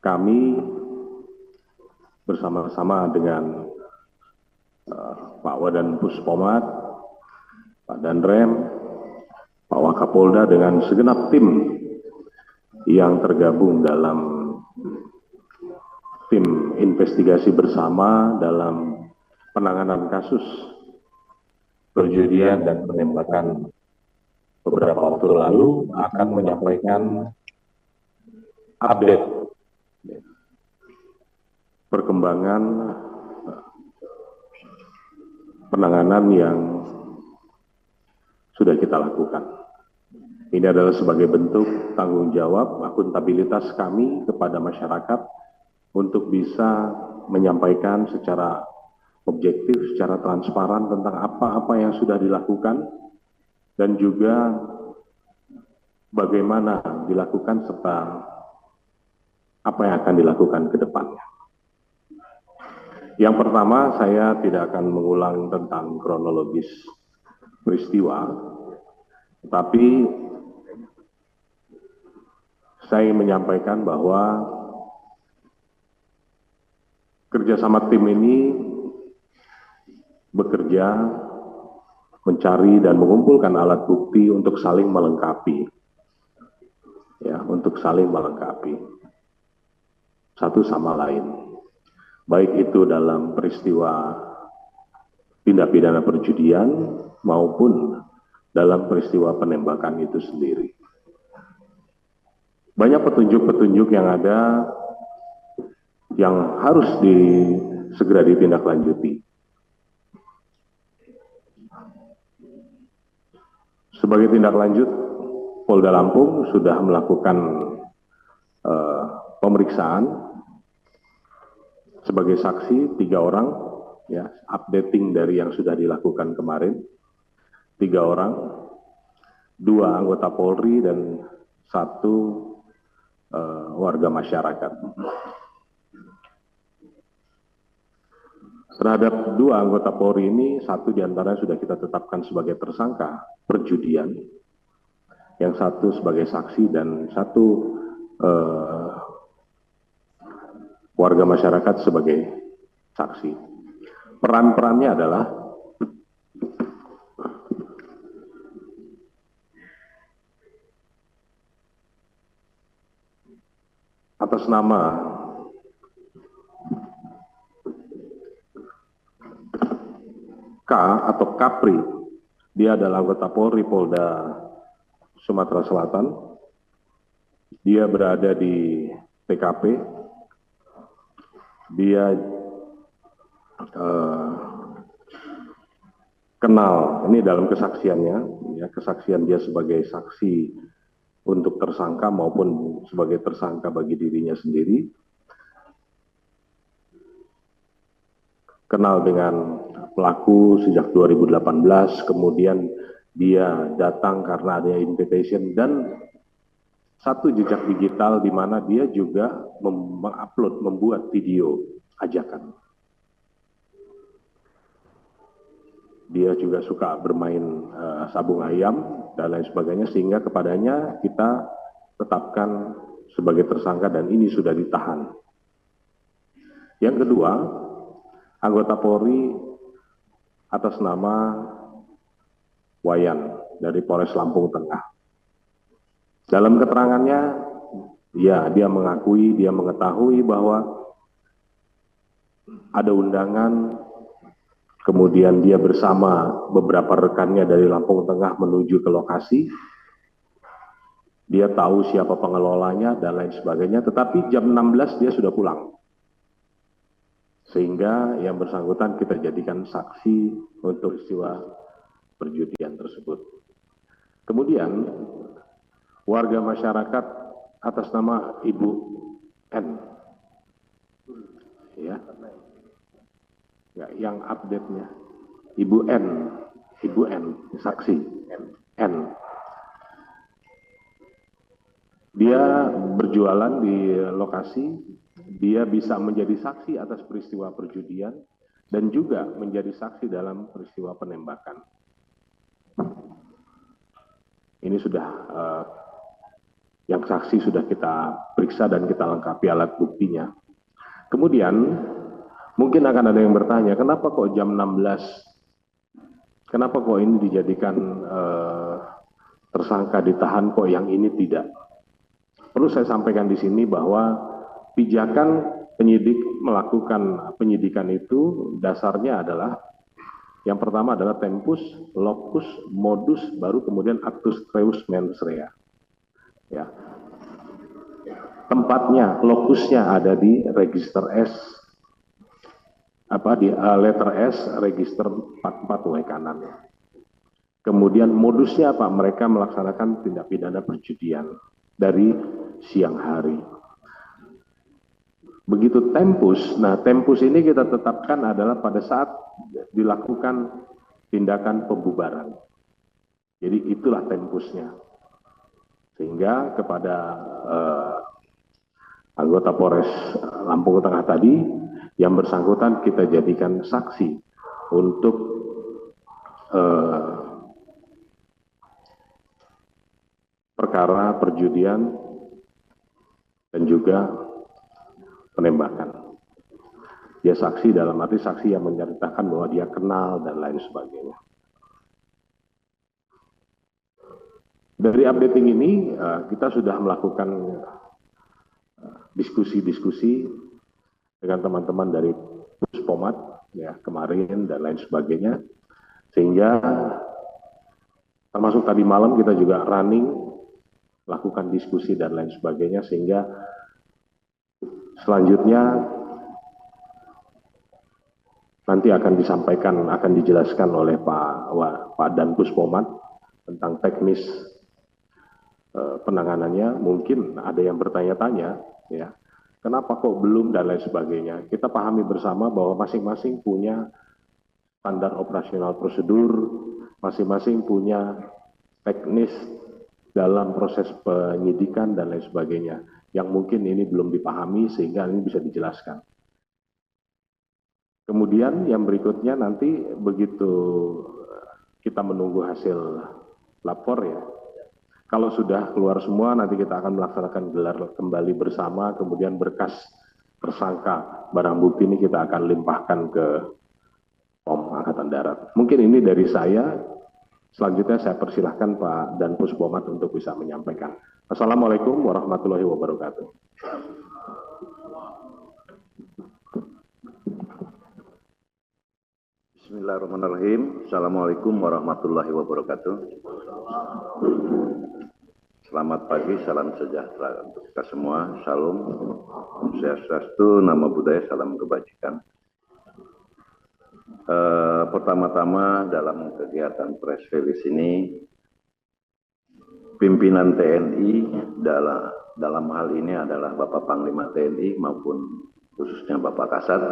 kami bersama-sama dengan Pak Wadan Puspomat, Pak Danrem, Pak Wakapolda dengan segenap tim yang tergabung dalam tim investigasi bersama dalam penanganan kasus perjudian dan penembakan beberapa waktu lalu akan menyampaikan update perkembangan penanganan yang sudah kita lakukan. Ini adalah sebagai bentuk tanggung jawab akuntabilitas kami kepada masyarakat untuk bisa menyampaikan secara objektif, secara transparan tentang apa-apa yang sudah dilakukan dan juga bagaimana dilakukan serta apa yang akan dilakukan ke depannya. Yang pertama, saya tidak akan mengulang tentang kronologis peristiwa, tetapi saya menyampaikan bahwa kerjasama tim ini bekerja mencari dan mengumpulkan alat bukti untuk saling melengkapi, untuk saling melengkapi satu sama lain, baik itu dalam peristiwa tindak pidana perjudian maupun dalam peristiwa penembakan itu sendiri. Banyak petunjuk-petunjuk yang ada yang harus segera ditindaklanjuti. Sebagai tindak lanjut, Polda Lampung sudah melakukan pemeriksaan sebagai saksi 3 orang, updating dari yang sudah dilakukan kemarin, 3 orang, 2 anggota Polri dan 1 warga masyarakat. Terhadap 2 anggota Polri ini, 1 diantaranya sudah kita tetapkan sebagai tersangka perjudian, yang 1 sebagai saksi dan 1 warga masyarakat sebagai saksi. Peran-perannya adalah atas nama K atau Kapri, dia adalah anggota Polri Polda Sumatera Selatan. Dia berada di TKP. Dia kenal, ini dalam kesaksiannya, kesaksian dia sebagai saksi untuk tersangka maupun sebagai tersangka bagi dirinya sendiri. Kenal dengan pelaku sejak 2018, kemudian dia datang karena ada invitation dan 1 jejak digital di mana dia juga mengupload, membuat video ajakan. Dia juga suka bermain sabung ayam dan lain sebagainya, sehingga kepadanya kita tetapkan sebagai tersangka dan ini sudah ditahan. Yang kedua, anggota Polri atas nama Wayan dari Polres Lampung Tengah. Dalam keterangannya, dia mengakui, dia mengetahui bahwa ada undangan, kemudian dia bersama beberapa rekannya dari Lampung Tengah menuju ke lokasi. Dia tahu siapa pengelolanya dan lain sebagainya, tetapi jam 16 dia sudah pulang. Sehingga yang bersangkutan kita jadikan saksi untuk peristiwa perjudian tersebut. Kemudian warga masyarakat atas nama Ibu N, yang update-nya Ibu N, saksi N. Dia berjualan di lokasi, dia bisa menjadi saksi atas peristiwa perjudian dan juga menjadi saksi dalam peristiwa penembakan. Ini sudah yang saksi sudah kita periksa dan kita lengkapi alat buktinya. Kemudian mungkin akan ada yang bertanya, kenapa kok jam 16? Kenapa kok ini dijadikan tersangka ditahan, kok yang ini tidak? Perlu saya sampaikan di sini bahwa pijakan penyidik melakukan penyidikan itu dasarnya adalah yang pertama adalah tempus, locus, modus, baru kemudian actus reus mens rea. Ya. Tempatnya, lokusnya ada di register S, di letter S, register 44 W kanan. Kemudian modusnya apa? Mereka melaksanakan tindak pidana perjudian dari siang hari. Begitu tempus, nah tempus ini kita tetapkan adalah pada saat dilakukan tindakan pembubaran. Jadi itulah tempusnya. Sehingga kepada anggota Polres Lampung Tengah tadi yang bersangkutan kita jadikan saksi untuk perkara perjudian dan juga penembakan. Dia saksi dalam arti saksi yang menceritakan bahwa dia kenal dan lain sebagainya. Dari updating ini kita sudah melakukan diskusi-diskusi dengan teman-teman dari Puspomat ya kemarin dan lain sebagainya, sehingga termasuk tadi malam kita juga running lakukan diskusi dan lain sebagainya, sehingga selanjutnya nanti akan disampaikan, akan dijelaskan oleh Pak Dan Puspomat tentang teknis penanganannya. Mungkin ada yang bertanya-tanya, ya, kenapa kok belum dan lain sebagainya. Kita pahami bersama bahwa masing-masing punya standar operasional prosedur, masing-masing punya teknis dalam proses penyidikan dan lain sebagainya, yang mungkin ini belum dipahami sehingga ini bisa dijelaskan. Kemudian yang berikutnya nanti begitu kita menunggu hasil lapor ya, kalau sudah keluar semua, nanti kita akan melaksanakan gelar kembali bersama, kemudian berkas tersangka barang bukti ini kita akan limpahkan ke POM Angkatan Darat. Mungkin ini dari saya. Selanjutnya saya persilahkan Pak Dan Puspomat untuk bisa menyampaikan. Assalamualaikum warahmatullahi wabarakatuh. Bismillahirrahmanirrahim. Assalamualaikum warahmatullahi wabarakatuh. Selamat pagi, salam sejahtera untuk kita semua. Shalom, Om Swastiastu, Namo Buddhaya, salam kebajikan. Pertama-tama dalam kegiatan press release ini, pimpinan TNI dalam hal ini adalah Bapak Panglima TNI maupun khususnya Bapak Kasat